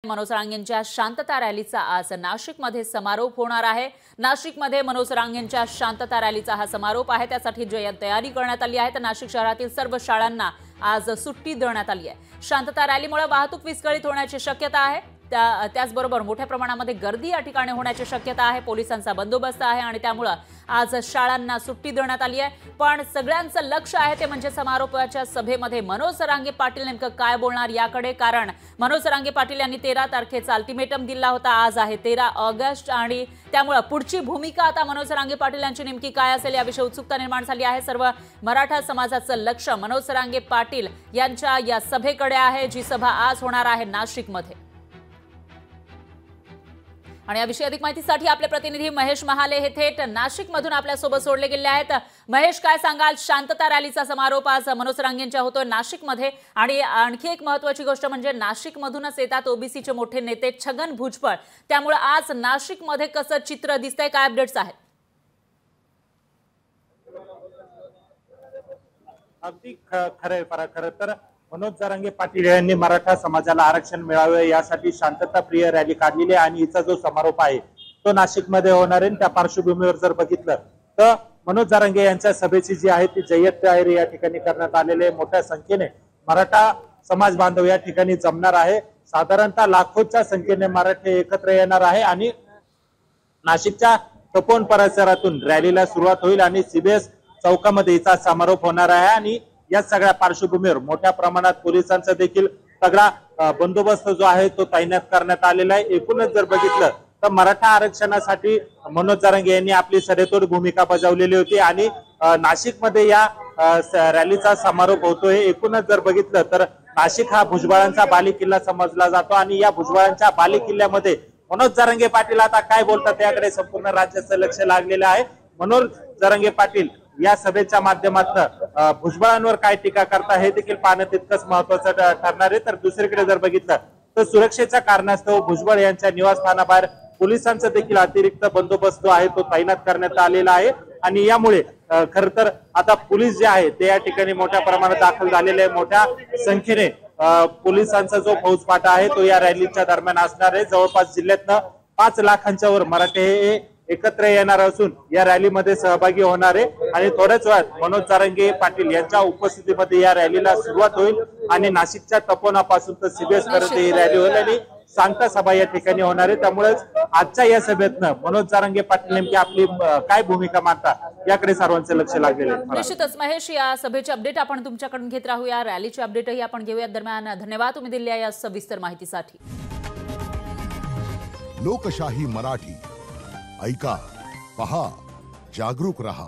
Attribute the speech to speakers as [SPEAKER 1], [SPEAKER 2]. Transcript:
[SPEAKER 1] मनोज रांगेंच्या शांतता रॅलीचा आज नाशिकमध्ये समारोप होणार आहे। नाशिकमध्ये मनोज रांगेंच्या शांतता रॅलीचा हा समारोप आहे, त्यासाठी तयारी करण्यात आली आहे। तर नाशिक शहरातील सर्व शाळांना आज सुट्टी देण्यात आली आहे। शांतता रॅलीमुळे वाहतूक विस्कळीत होण्याची शक्यता आहे। त्याचबरोबर मोठ्या प्रमाणामध्ये गर्दी या ठिकाणी होण्याची शक्यता आहे। पोलिसांचा बंदोबस्त आहे आणि त्यामुळे आज शाळांना सुट्टी देण्यात आली आहे। पण सगळ्यांचं लक्ष आहे ते म्हणजे समारोपाच्या सभेमध्ये मनोज रांगे पाटील नेमकं काय बोलणार याकडे, कारण मनोज रांगे पाटील यांनी 13 तारखेचा अल्टिमेटम दिला होता। आज आहे 13 ऑगस्ट आणि त्यामुळे पुढची भूमिका आता मनोज रांगे पाटील यांची नेमकी काय असेल याविषयी उत्सुकता निर्माण झाली आहे। सर्व मराठा समाजाचं लक्ष मनोज रांगे पाटील यांच्या या सभेकडे आहे, जी सभा आज होणार आहे नाशिकमध्ये। आणि याविषयी अधिक माहितीसाठी आपले प्रतिनिधी महेश महाले हे थेट नाशिकमधून आपल्यासोबत जोडले गेले आहेत। महेश, काय सांगाल? शांतता रॅलीचा समारोप आज मनोज रांगेंच्या होतोय नाशिकमध्ये आणि आणखी एक महत्त्वाची गोष्ट म्हणजे नाशिकमधूनच येतात ओबीसीचे मोठे नेते छगन भुजबळ, त्यामुळे आज नाशिकमध्ये कसं चित्र दिसतंय, काय अपडेट्स आहेत?
[SPEAKER 2] अगदी खरंय खरं तर मनोज रांगे पाटील यांनी मराठा समाजाला आरक्षण मिळावे यासाठी शांतता प्रिय रॅली काढलेली आहे आणि हिचा जो समारोप आहे तो नाशिकमध्ये होणार आहे। त्या पार्श्वभूमीवर जर बघितलं तर मनोज रांगे यांच्या सभेची जी आहे ती जय्यत तयारी या ठिकाणी करण्यात आलेली, मोठ्या संख्येने मराठा समाज बांधव या ठिकाणी जमणार आहे। साधारणतः लाखोच्या संख्येने मराठी एकत्र येणार आहे आणि नाशिकच्या तपोवन परिसरातून रॅलीला सुरुवात होईल आणि सीबीएस चौकामध्ये हिचा समारोप होणार आहे। आणि या सगळ्या पार्श्वभूमीवर मोठ्या प्रमाणात पोलिसांचा देखील सगळा बंदोबस्त जो आहे तो तैनात करण्यात आलेला आहे। एकूणच जर बघितलं तर मराठा आरक्षणासाठी मनोज रांगे यांनी आपली सडेतोड भूमिका बजावलेली होती आणि नाशिकमध्ये या रॅलीचा समारोप होतोय। एकूणच जर बघितलं तर नाशिक हा भुजबळांचा बालेकिल्ला समजला जातो आणि या भुजबळांच्या बालेकिल्ल्यामध्ये मनोज रांगे पाटील आता काय बोलतात याकडे संपूर्ण राज्याचं लक्ष लागलेलं आहे। मनोज रांगे पाटील या सभेच्या माध्यमातून भुजबळांवर काय टीका करता हे देखील पाहणं तितकंच महत्वाचं ठरणार आहे। तर दुसरीकडे जर बघितलं तर सुरक्षेच्या कारणास्तव भुजबळ यांच्या निवासस्थानाबाहेर पोलिसांचा देखील अतिरिक्त बंदोबस्त जो आहे तो तैनात करण्यात आलेला आहे आणि यामुळे खरं तर आता पोलीस जे आहे ते या ठिकाणी मोठ्या प्रमाणात दाखल झालेले आहे। मोठ्या संख्येने पोलिसांचा जो फौजफाटा आहे तो या रॅलीच्या दरम्यान असणार आहे। जवळपास जिल्ह्यातनं 5 लाखांच्या वर मराठे हे एकत्र येणार असून या रॅलीमध्ये सहभागी होणार आहे आणि थोड्याच वेळात मनोज रांगे पाटील यांच्या उपस्थितीमध्ये या रॅलीला सुरुवात होईल आणि नाशिकच्या तपोवनापासून तर सीबीएस पर्यंत ही रॅली होईल आणि शांत सभा या ठिकाणी होणार आहे। त्यामुळे आजच्या या सभेतनं मनोज रांगे पाटील नेमकी आपली काय भूमिका मांडतात याकडे सर्वांचं लक्ष लागलेलं आहे।
[SPEAKER 1] निश्चितच महेश, या सभेची अपडेट आपण तुमच्याकडून घेत राहूया, रॅलीची अपडेटही आपण घेऊया। दरम्यान धन्यवाद तुम्ही दिलेल्या या सविस्तर माहितीसाठी।
[SPEAKER 3] लोकशाही मराठी ऐका, पहा, जागरूक रहा।